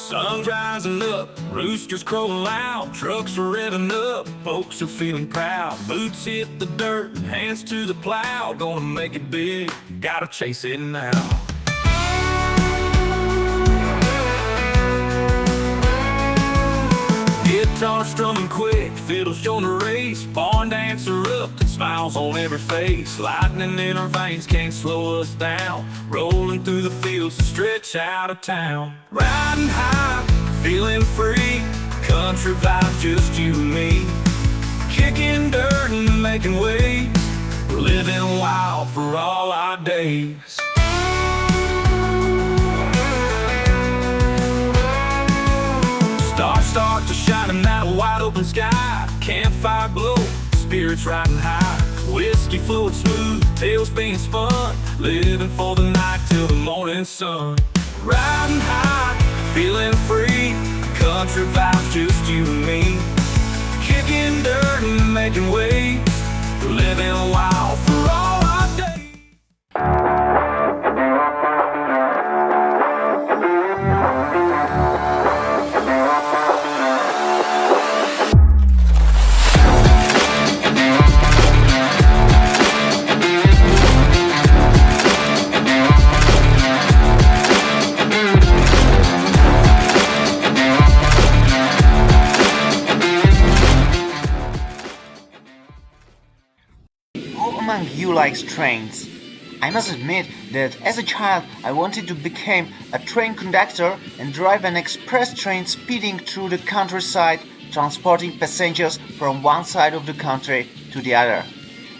Sun's rising up, roosters crowing loud, trucks are revving up, folks are feeling proud. Boots hit the dirt, hands to the plow, gonna make it big, gotta chase it now. Guitar strumming quick, fiddle showing a race, barn dancer up, smiles on every face. Lightning in our veins can't slow us down, rolling through the fields to stretch out of town. Riding high, feeling free, country vibes, just you and me. Kicking dirt and making waves, we're living wild for all our days. Stars start to shine in that wide open sky. Campfire glow, spirits riding high. Whiskey flowing smooth, tails being spun, living for the night till the morning sun. Riding high, feeling free, country vibes, just you and me. Kicking dirt and making waves, living wild for all our days. Among you likes trains? I must admit that as a child I wanted to become a train conductor and drive an express train speeding through the countryside, transporting passengers from one side of the country to the other.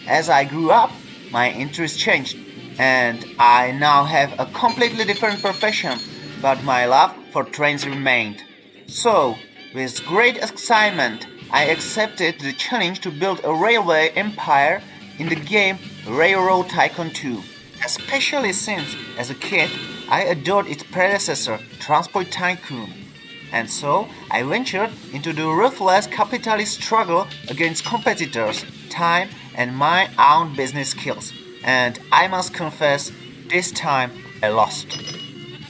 As I grew up, my interest changed, and I now have a completely different profession, but my love for trains remained. So, with great excitement, I accepted the challenge to build a railway empire in the game Railroad Tycoon II, especially since, as a kid, I adored its predecessor, Transport Tycoon. And so, I ventured into the ruthless capitalist struggle against competitors, time, and my own business skills. And I must confess, this time I lost.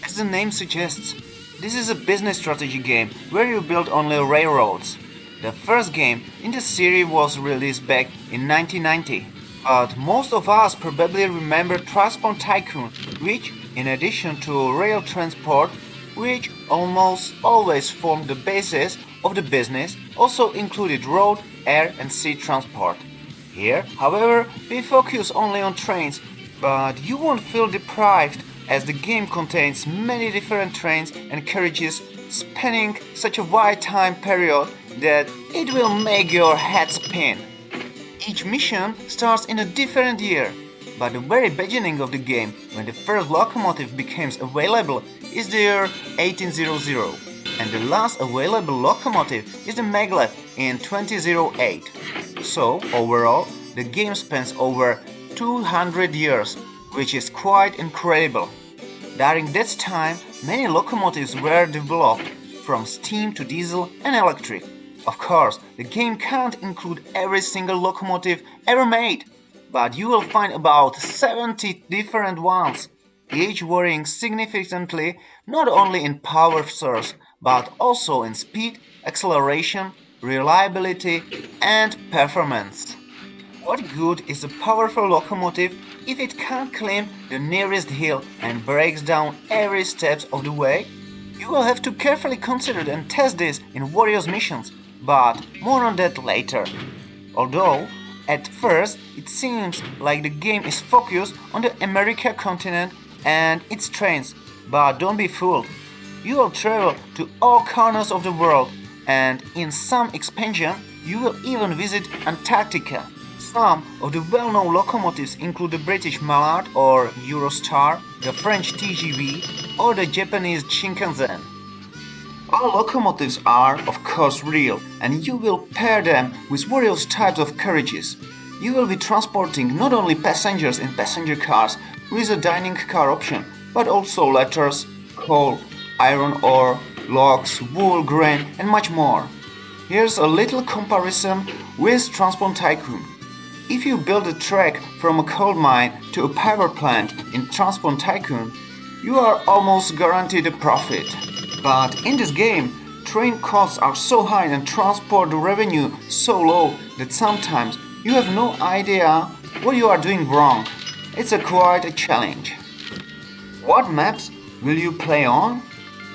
As the name suggests, this is a business strategy game where you build only railroads. The first game in the series was released back in 1990. But most of us probably remember Transport Tycoon, which, in addition to rail transport, which almost always formed the basis of the business, also included road, air and sea transport. Here, however, we focus only on trains, but you won't feel deprived as the game contains many different trains and carriages spanning such a wide time period that it will make your head spin. Each mission starts in a different year, but the very beginning of the game, when the first locomotive becomes available, is the year 1800, and the last available locomotive is the maglev in 2008. So, overall, the game spans over 200 years, which is quite incredible. During that time, many locomotives were developed, from steam to diesel and electric. Of course, the game can't include every single locomotive ever made, but you will find about 70 different ones, each varying significantly not only in power source, but also in speed, acceleration, reliability, and performance. What good is a powerful locomotive if it can't climb the nearest hill and breaks down every step of the way? You will have to carefully consider and test this in various missions, but more on that later. Although, at first, it seems like the game is focused on the America continent and its trains, but don't be fooled. You will travel to all corners of the world, and in some expansion, you will even visit Antarctica. Some of the well-known locomotives include the British Mallard or Eurostar, the French TGV, or the Japanese Shinkansen. All locomotives are, of course, real, and you will pair them with various types of carriages. You will be transporting not only passengers in passenger cars with a dining car option, but also letters, coal, iron ore, logs, wool, grain, and much more. Here's a little comparison with Transport Tycoon. If you build a track from a coal mine to a power plant in Transport Tycoon, you are almost guaranteed a profit. But in this game, train costs are so high and transport revenue so low that sometimes you have no idea what you are doing wrong. It's quite a challenge. What maps will you play on?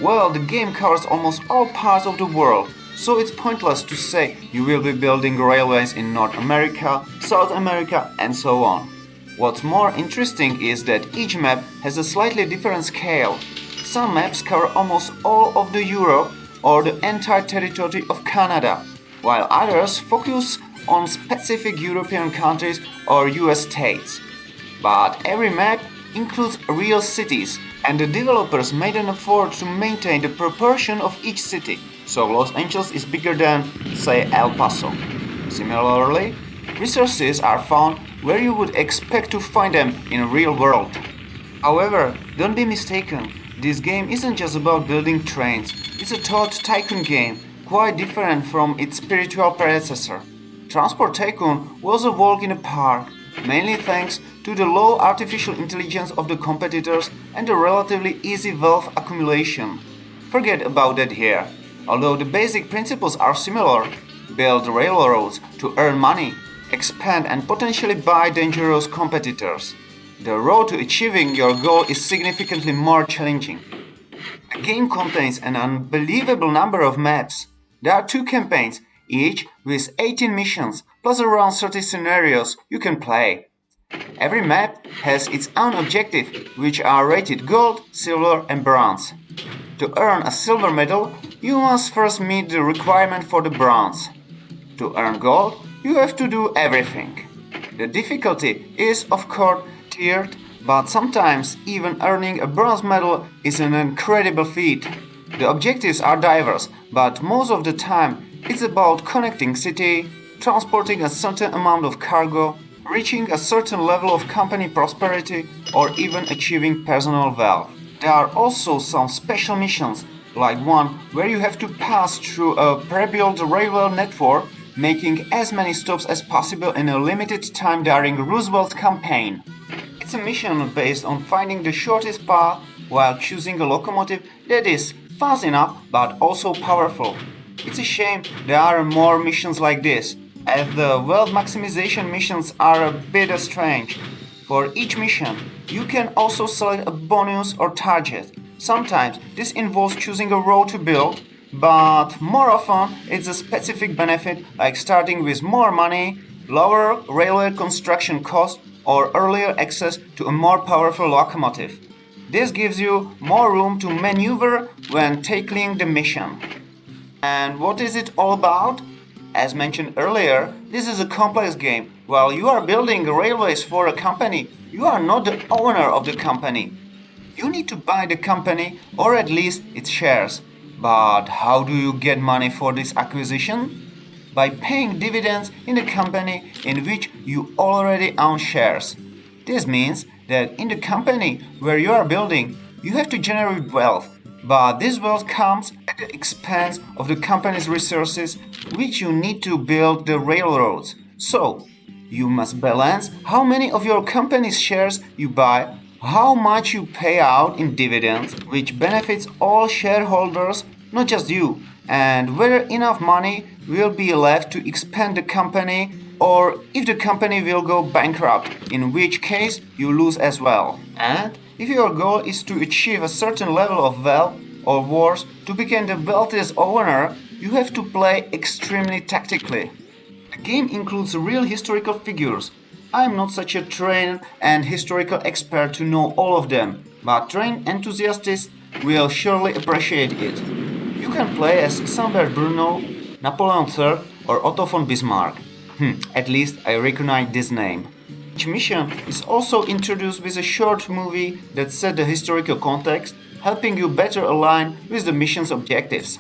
Well, the game covers almost all parts of the world, so it's pointless to say you will be building railways in North America, South America, and so on. What's more interesting is that each map has a slightly different scale. Some maps cover almost all of the Europe or the entire territory of Canada, while others focus on specific European countries or US states. But every map includes real cities, and the developers made an effort to maintain the proportion of each city, so Los Angeles is bigger than, say, El Paso. Similarly, resources are found where you would expect to find them in real world. However, don't be mistaken, this game isn't just about building trains, it's a thought tycoon game, quite different from its spiritual predecessor. Transport Tycoon was a walk in the park, mainly thanks to the low artificial intelligence of the competitors and the relatively easy wealth accumulation. Forget about that here. Although the basic principles are similar, build railroads to earn money, expand and potentially buy dangerous competitors. The road to achieving your goal is significantly more challenging. The game contains an unbelievable number of maps. There are 2 campaigns, each with 18 missions plus around 30 scenarios you can play. Every map has its own objective, which are rated gold, silver and bronze. To earn a silver medal, you must first meet the requirement for the bronze. To earn gold, you have to do everything. The difficulty is, of course, tiered, but sometimes even earning a bronze medal is an incredible feat. The objectives are diverse, but most of the time it's about connecting city, transporting a certain amount of cargo, reaching a certain level of company prosperity, or even achieving personal wealth. There are also some special missions, like one where you have to pass through a pre-built railway network, making as many stops as possible in a limited time during Roosevelt's campaign. It's a mission based on finding the shortest path while choosing a locomotive that is fast enough but also powerful. It's a shame there are more missions like this, as the wealth maximization missions are a bit strange. For each mission, you can also select a bonus or target. Sometimes this involves choosing a road to build, but more often it's a specific benefit like starting with more money, lower railway construction costs, or earlier access to a more powerful locomotive. This gives you more room to maneuver when tackling the mission. And what is it all about? As mentioned earlier, this is a complex game. While you are building railways for a company, you are not the owner of the company. You need to buy the company or at least its shares. But how do you get money for this acquisition? By paying dividends in the company in which you already own shares. This means that in the company where you are building, you have to generate wealth, but this wealth comes at the expense of the company's resources which you need to build the railroads. So, you must balance how many of your company's shares you buy, how much you pay out in dividends, which benefits all shareholders, not just you, and whether enough money will be left to expand the company or if the company will go bankrupt, in which case you lose as well. And if your goal is to achieve a certain level of wealth, or worse, to become the wealthiest owner, you have to play extremely tactically. The game includes real historical figures. I am not such a train and historical expert to know all of them, but train enthusiasts will surely appreciate it. You can play as Sambert Bruno, Napoleon III, or Otto von Bismarck. At least I recognize this name. Each mission is also introduced with a short movie that sets the historical context, helping you better align with the mission's objectives.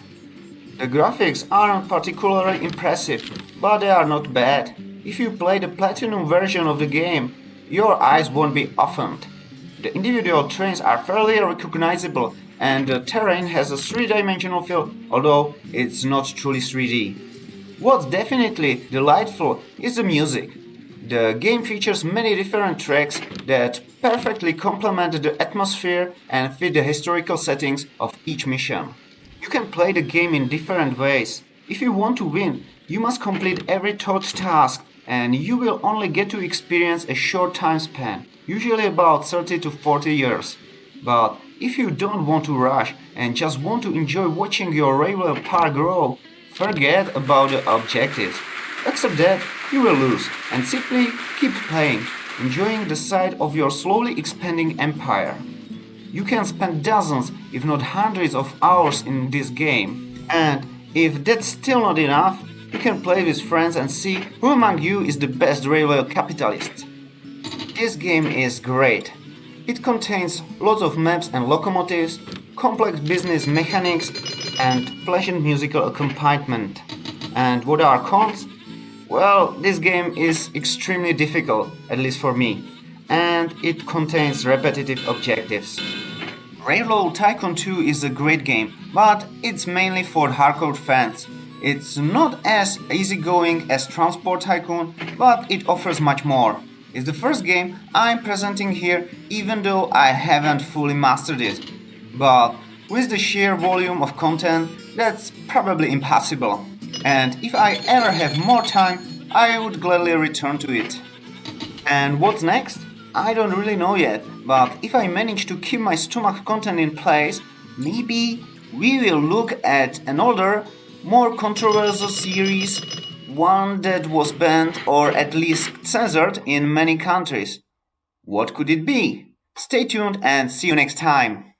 The graphics aren't particularly impressive, but they are not bad. If you play the platinum version of the game, your eyes won't be offended. The individual trains are fairly recognizable and the terrain has a 3-dimensional feel, although it's not truly 3D. What's definitely delightful is the music. The game features many different tracks that perfectly complement the atmosphere and fit the historical settings of each mission. You can play the game in different ways. If you want to win, you must complete every third task, and you will only get to experience a short time span, usually about 30 to 40 years. But if you don't want to rush and just want to enjoy watching your railway park grow, forget about the objectives. Accept that you will lose and simply keep playing, enjoying the sight of your slowly expanding empire. You can spend dozens, if not hundreds of hours in this game. And if that's still not enough, you can play with friends and see who among you is the best railway capitalist. This game is great. It contains lots of maps and locomotives, complex business mechanics, and pleasant musical accompaniment. And what are cons? Well, this game is extremely difficult, at least for me, and it contains repetitive objectives. Railroad Tycoon 2 is a great game, but it's mainly for hardcore fans. It's not as easygoing as Transport Tycoon, but it offers much more. It's the first game I'm presenting here, even though I haven't fully mastered it. But with the sheer volume of content, that's probably impossible. And if I ever have more time, I would gladly return to it. And what's next? I don't really know yet, but if I manage to keep my stomach content in place, maybe we will look at an older, more controversial series, one that was banned or at least censored in many countries. What could it be? Stay tuned and see you next time.